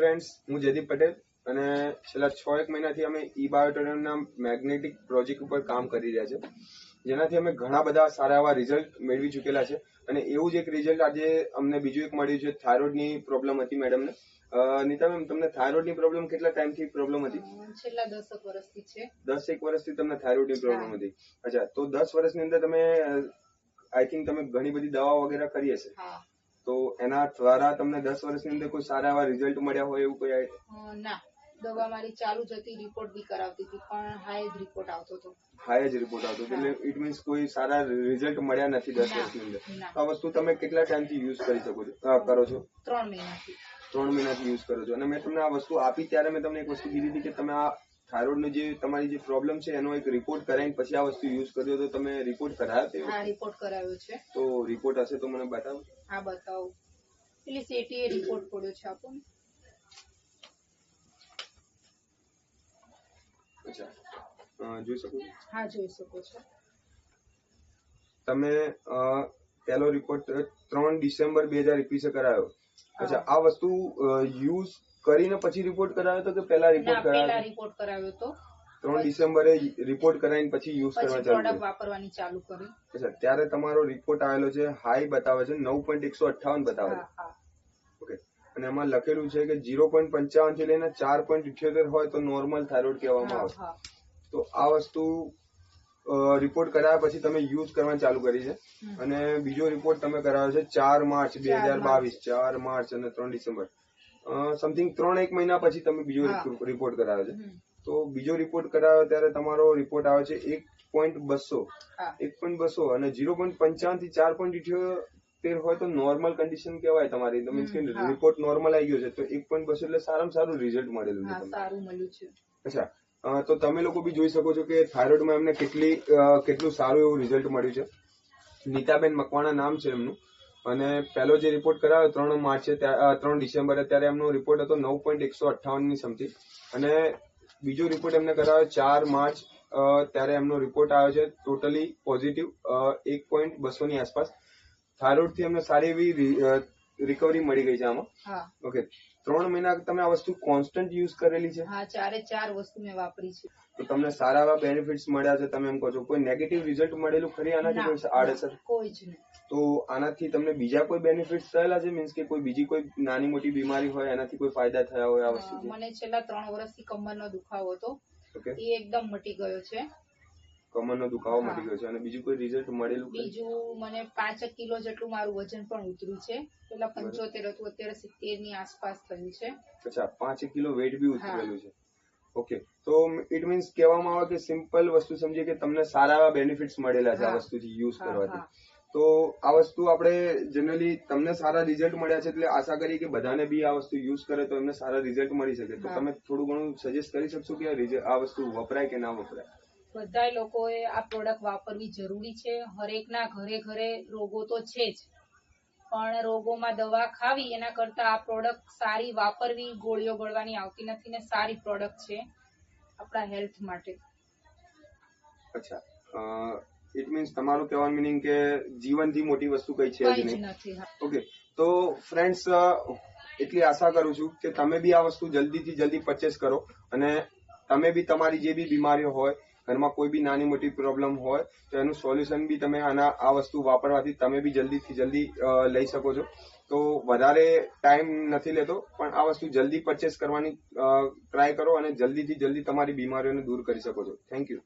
Friends, હું જયદીપ પટેલ અને છેલ્લા 6-1 મહિનાથી અમે eBioTorrent મેગ્નેટિક પ્રોજેક્ટ ઉપર કામ કરી રહ્યા છે, જેનાથી અમે ઘણા બધા સારા એવા રિઝલ્ટ મેળવી ચૂકેલા છે. અને એવું જ એક રિઝલ્ટ આજે અમને બીજું એક મળ્યું છે. થાઇરોઇડની પ્રોબ્લેમ હતી મેડમને. નીતા મેમ, તમને થાઇરોઇડની પ્રોબ્લેમ કેટલા ટાઈમથી પ્રોબ્લેમ હતી? છેલ્લા 10 વર્ષથી છે. 10 વર્ષથી તમને થાઇરોઇડની પ્રોબ્લેમ હતી. અચ્છા, તો 10 વર્ષની અંદર તમે આઈ થિંક તમે ઘણી બધી દવા વગેરે કરી હશે. તો એના દ્વારા તમને 10 વર્ષની અંદર કોઈ સારા એવા રિઝલ્ટ મળ્યા હોય એવું કોઈ? ના, દવા મારી ચાલુ જ હતી, રિપોર્ટ બી કરાવતી હતી, પણ હાઈ જ રિપોર્ટ આવતો હતો. હાઈ જ રિપોર્ટ આવતો હતો, એટલે ઇટ મીન્સ કોઈ સારા રિઝલ્ટ મળ્યા નથી 10 વર્ષની અંદર. આ વસ્તુ તમે કેટલા ટાઈમથી યુઝ કરી શકો છો, કરો છો? 3 મહિનાથી. 3 મહિનાથી યુઝ કરો છો. અને મેં તમને આ વસ્તુ આપી ત્યારે મેં તમને એક વસ્તુ કીધી હતી કે તમે આ થાઇરોઇડનો જે તમારી જે પ્રોબ્લેમ છે એનો એક રિપોર્ટ કરાવીને પછી આ વસ્તુ યુઝ કર્યો. તો તમે રિપોર્ટ કરાયો તે? હા, રિપોર્ટ કરાવ્યો છે. તો રિપોર્ટ હશે તો મને બતાવો. હા, બતાવો. પેલી સેટીએ રિપોર્ટ પડ્યો છે, આપો ને. અચ્છા, જોઈ શકો છો? હા, જોઈ શકો છો. તમે પહેલો રિપોર્ટ 3 ડિસેમ્બર 2021 કરાયો. અચ્છા, આ વસ્તુ યુઝ કરીને પછી રિપોર્ટ કરાયો હતો કે પહેલા રિપોર્ટ કરાયો? પહેલા રિપોર્ટ કરાવ્યો હતો. 3 ડિસેમ્બરે રિપોર્ટ કરાવીને પછી યુઝ કરવા ચાલુ પ્રોડક્ટ વાપરવાની ચાલુ કરી. અચ્છા, ત્યારે તમારો રિપોર્ટ આવેલો છે, હાઈ બતાવે છે, 9.158 બતાવે છે. ઓકે, અને એમાં લખેલું છે કે 0.55 થી લઈને 4.78 હોય તો નોર્મલ થાઇરોઇડ કહેવામાં આવે. તો આ વસ્તુ રિપોર્ટ કરાયા પછી તમે યુઝ કરવાનું ચાલુ કરી છે. અને બીજો રિપોર્ટ તમે કરાવ્યો છે 4 માર્ચ 2022, 4 માર્ચ અને 3 ડિસેમ્બર, સમથિંગ 3-1 મહિના પછી તમે બીજો રિપોર્ટ કરાવ્યો છે. તો બીજો રિપોર્ટ કરાવ્યો ત્યારે તમારો રિપોર્ટ આવે છે 1.200, 1.200 અને 0.55 થી 4.78 હોય તો નોર્મલ કન્ડિશન કહેવાય તમારી. મીન્સ કે રિપોર્ટ નોર્મલ આવી ગયો છે, તો 1.200 એટલે સારામાં સારું રિઝલ્ટ મળેલું છે. સારું મળ્યું છે. અચ્છા, તો તમે લોકો બી જોઈ શકો છો કે થાઇરોઇડમાં એમને કેટલું સારું એવું રિઝલ્ટ મળ્યું છે. નીતાબેન મકવાણા નામ છે એમનું. અને પહેલો જે રિપોર્ટ કરાવ્યો 3 માર્ચે 3 ડિસેમ્બરે, ત્યારે એમનો રિપોર્ટ હતો 9.158 ની સમથિંગ. અને બીજો રિપોર્ટ એમને કરાવ્યો 4 માર્ચ, ત્યારે એમનો રિપોર્ટ આવ્યો છે ટોટલી પોઝિટિવ 1.200 ની આસપાસ. થાઇરોઇડ થી એમને સારી એવી રિકવરી મળી ગઈ છે આમાં. ઓકે, 3 મહિના તમે આ વસ્તુ કોન્સ્ટન્ટ યુઝ કરેલી છે? હા, 4 વસ્તુ મેં વાપરી છે. તો તમને સારા એવા બેનિફિટ્સ મળ્યા છે, તમે એમ કહો છો. કોઈ નેગેટિવ રિઝલ્ટ મળેલું ખરી આનાથી? કોઈ આડઅસર? કોઈ જ નહીં. તો આનાથી તમને બીજા કોઈ બેનિફિટ્સ થયેલા છે? મીન્સ કે કોઈ બીજી કોઈ નાની મોટી બીમારી હોય એનાથી કોઈ ફાયદા થયા હોય આ વસ્તુથી? મને છેલ્લા 3 વર્ષથી કમરનો દુખાવો હતો, એ એકદમ મટી ગયો છે. કમરનો દુખાવો મટી ગયો છે. અને બીજું કોઈ રિઝલ્ટ મળેલું? બીજું મને 5 કિલો જેટલું મારું વજન પણ ઉતર્યું છે. પેલા 75 હતું, અત્યારે 70 ની આસપાસ થયું છે. અચ્છા, 5 કિલો વેટ બી ઉતરેલું છે. ઓકે, તો ઇટ મીન્સ કહેવામાં આવે કે સિમ્પલ વસ્તુ સમજીએ કે તમને સારા એવા બેનિફિટ્સ મળેલા છે આ વસ્તુથી યુઝ કરવાથી. તો આ વસ્તુ આપણે જનરલી તમને સારા રિઝલ્ટ મળ્યા છે, એટલે આશા કરી કે બધાને બી આ વસ્તુ યુઝ કરે તો એમને સારા રિઝલ્ટ મળી શકે. તો તમે થોડું ઘણું સજેસ્ટ કરી શકશો કે આ વસ્તુ વપરાય કે ના વપરાય? બધા લોકોએ આ પ્રોડક્ટ વાપરવી જરૂરી છે. હરેકના ઘરે ઘરે રોગો તો છે જ, પણ રોગોમાં દવા ખાવી એના કરતા આ પ્રોડક્ટ સારી વાપરવી, ગોળીઓ ગળવાની આવતી નથી ને સારી પ્રોડક્ટ છે આપણા હેલ્થ માટે. અચ્છા, ઇટ મીન્સ તમારું કહેવાનું મીનિંગ કે જીવનથી મોટી વસ્તુ કઈ છે જ નહીં. ઓકે, તો ફ્રેન્ડ્સ, એટલી આશા કરું છું કે તમે બી આ વસ્તુ જલ્દીથી જલ્દી પરચેસ કરો. અને તમે બી તમારી જે બી બીમારીઓ હોય, ઘરમાં કોઈ બી નાની મોટી પ્રોબ્લેમ હોય, તો એનું સોલ્યુશન બી તમે આ વસ્તુ વાપરવાથી તમે બી જલ્દીથી જલ્દી લઈ શકો છો. તો વધારે ટાઈમ નથી લેતો, પણ આ વસ્તુ જલ્દી પરચેસ કરવાની ટ્રાય કરો અને જલ્દીથી જલ્દી તમારી બીમારીઓને દૂર કરી શકો છો. Thank you.